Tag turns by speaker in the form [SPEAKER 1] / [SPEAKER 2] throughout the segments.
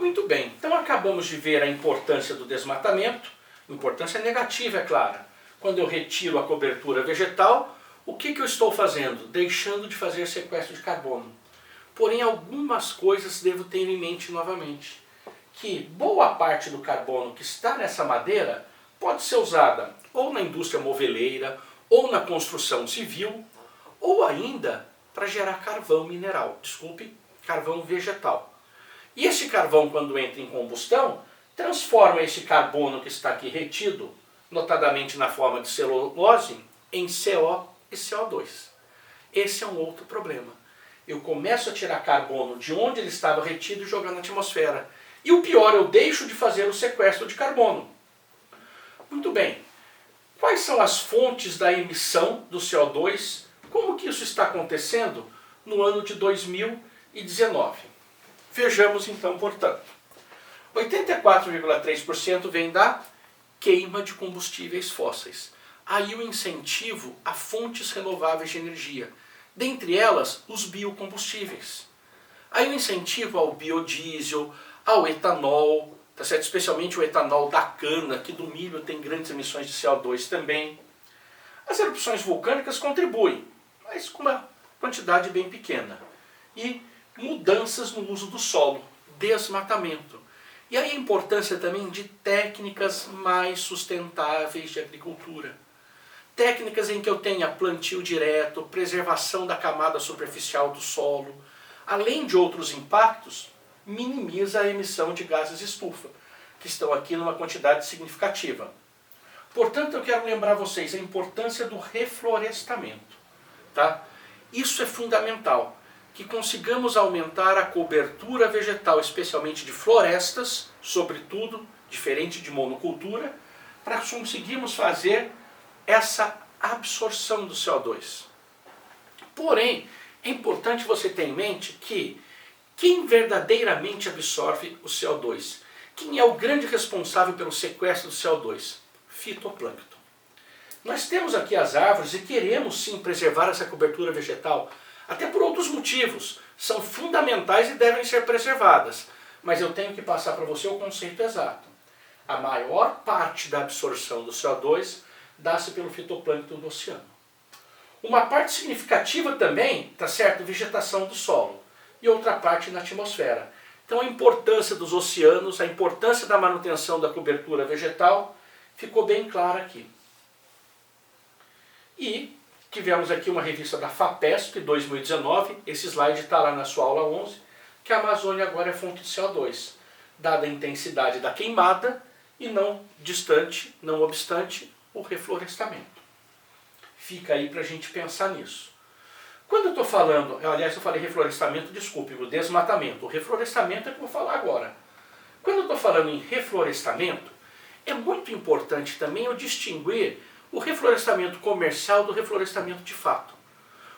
[SPEAKER 1] Muito bem, então acabamos de ver a importância do desmatamento, importância negativa, é claro. Quando eu retiro a cobertura vegetal, o que eu estou fazendo? Deixando de fazer sequestro de carbono. Porém, algumas coisas devo ter em mente novamente. Que boa parte do carbono que está nessa madeira pode ser usada ou na indústria moveleira, ou na construção civil, ou ainda para gerar carvão mineral, desculpe, carvão vegetal. E esse carvão, quando entra em combustão, transforma esse carbono que está aqui retido, notadamente na forma de celulose, em CO e CO2. Esse é um outro problema. Eu começo a tirar carbono de onde ele estava retido e jogar na atmosfera. E o pior, eu deixo de fazer o sequestro de carbono. Muito bem. Quais são as fontes da emissão do CO2? Como que isso está acontecendo no ano de 2019? Vejamos então, portanto. 84,3% vem da queima de combustíveis fósseis. Aí o incentivo a fontes renováveis de energia. Dentre elas, os biocombustíveis. Aí o incentivo ao biodiesel, ao etanol, tá certo? Especialmente o etanol da cana, que do milho tem grandes emissões de CO2 também. As erupções vulcânicas contribuem, mas com uma quantidade bem pequena. E mudanças no uso do solo, desmatamento. E aí a importância também de técnicas mais sustentáveis de agricultura. Técnicas em que eu tenha plantio direto, preservação da camada superficial do solo, além de outros impactos, minimiza a emissão de gases estufa, que estão aqui numa quantidade significativa. Portanto, eu quero lembrar vocês a importância do reflorestamento. Tá? Isso é fundamental, que consigamos aumentar a cobertura vegetal, especialmente de florestas, sobretudo, diferente de monocultura, para conseguirmos fazer essa absorção do CO2. Porém, é importante você ter em mente que quem verdadeiramente absorve o CO2? Quem é o grande responsável pelo sequestro do CO2? Fitoplâncton. Nós temos aqui as árvores e queremos sim preservar essa cobertura vegetal, até por outros motivos. São fundamentais e devem ser preservadas. Mas eu tenho que passar para você o conceito exato. A maior parte da absorção do CO2 dá-se pelo fitoplâncton do oceano. Uma parte significativa também, tá certo, vegetação do solo. E outra parte na atmosfera. Então a importância dos oceanos, a importância da manutenção da cobertura vegetal ficou bem clara aqui. E tivemos aqui uma revista da FAPESP 2019, esse slide está lá na sua aula 11, que a Amazônia agora é fonte de CO2, dada a intensidade da queimada e não obstante, o reflorestamento. Fica aí para a gente pensar nisso. Quando eu estou falando, aliás eu falei reflorestamento, desculpe, o desmatamento, o reflorestamento é o que eu vou falar agora. Quando eu estou falando em reflorestamento, é muito importante também eu distinguir o reflorestamento comercial do reflorestamento de fato.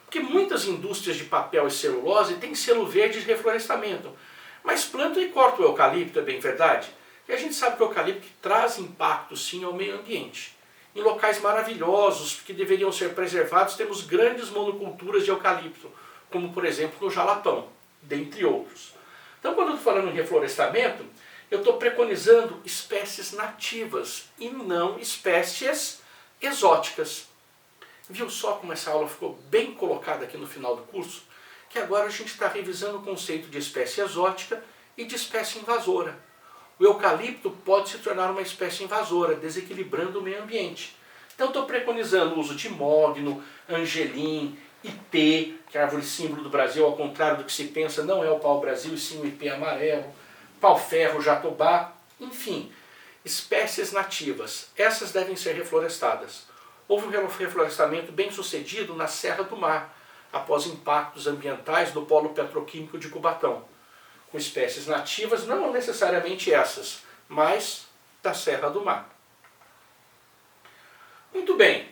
[SPEAKER 1] Porque muitas indústrias de papel e celulose têm selo verde de reflorestamento, mas plantam e cortam o eucalipto, é bem verdade? E a gente sabe que o eucalipto traz impacto sim ao meio ambiente. Em locais maravilhosos que deveriam ser preservados, temos grandes monoculturas de eucalipto, como por exemplo no Jalapão, dentre outros. Então quando eu estou falando em reflorestamento, eu estou preconizando espécies nativas e não espécies exóticas. Viu só como essa aula ficou bem colocada aqui no final do curso? Que agora a gente está revisando o conceito de espécie exótica e de espécie invasora. O eucalipto pode se tornar uma espécie invasora, desequilibrando o meio ambiente. Então estou preconizando o uso de mogno, angelim, ipê, que é a árvore símbolo do Brasil, ao contrário do que se pensa, não é o pau-brasil, e sim o ipê amarelo, pau-ferro, jatobá, enfim, espécies nativas. Essas devem ser reflorestadas. Houve um reflorestamento bem sucedido na Serra do Mar, após impactos ambientais do polo petroquímico de Cubatão, com espécies nativas, não necessariamente essas, mas da Serra do Mar. Muito bem,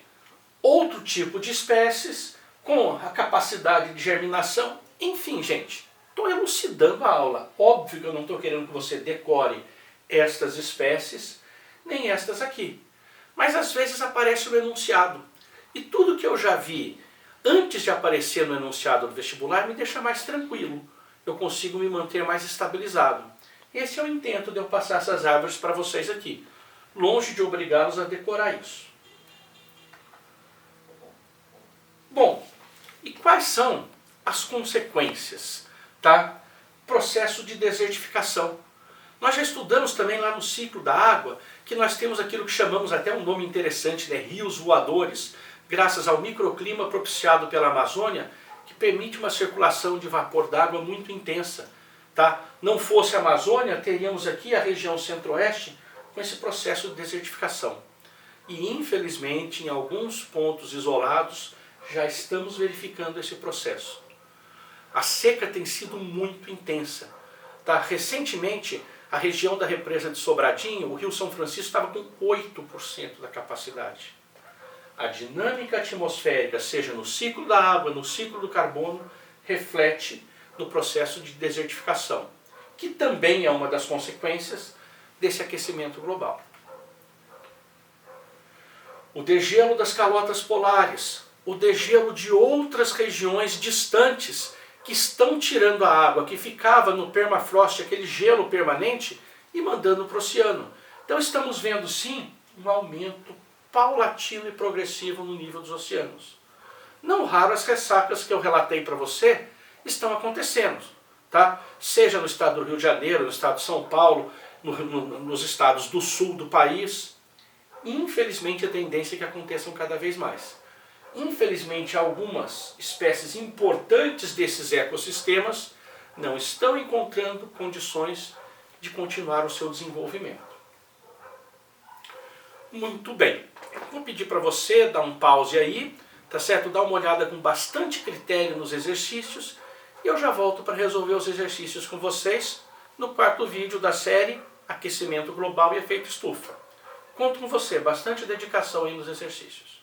[SPEAKER 1] outro tipo de espécies com a capacidade de germinação, enfim, gente, estou elucidando a aula. Óbvio que eu não estou querendo que você decore estas espécies, nem estas aqui. Mas às vezes aparece o enunciado. E tudo que eu já vi antes de aparecer no enunciado do vestibular me deixa mais tranquilo. Eu consigo me manter mais estabilizado. Esse é o intento de eu passar essas árvores para vocês aqui, longe de obrigá-los a decorar isso. Bom, e quais são as consequências, tá? Processo de desertificação. Nós já estudamos também lá no ciclo da água que nós temos aquilo que chamamos até um nome interessante, né? Rios voadores, graças ao microclima propiciado pela Amazônia, que permite uma circulação de vapor d'água muito intensa. Tá? Não fosse a Amazônia, teríamos aqui a região centro-oeste com esse processo de desertificação. E infelizmente, em alguns pontos isolados, já estamos verificando esse processo. A seca tem sido muito intensa. Tá? Recentemente, a região da represa de Sobradinho, o Rio São Francisco, estava com 8% da capacidade. A dinâmica atmosférica, seja no ciclo da água, no ciclo do carbono, reflete no processo de desertificação, que também é uma das consequências desse aquecimento global. O degelo das calotas polares, o degelo de outras regiões distantes que estão tirando a água que ficava no permafrost, aquele gelo permanente, e mandando para o oceano. Então estamos vendo sim um aumento paulatino e progressivo no nível dos oceanos. Não raro as ressacas que eu relatei para você estão acontecendo, tá? Seja no estado do Rio de Janeiro, no estado de São Paulo, nos estados do sul do país. Infelizmente a tendência é que aconteçam cada vez mais. Infelizmente algumas espécies importantes desses ecossistemas não estão encontrando condições de continuar o seu desenvolvimento. Muito bem, vou pedir para você dar um pause aí, tá certo? Dar uma olhada com bastante critério nos exercícios e eu já volto para resolver os exercícios com vocês no quarto vídeo da série Aquecimento Global e Efeito Estufa. Conto com você, bastante dedicação aí nos exercícios.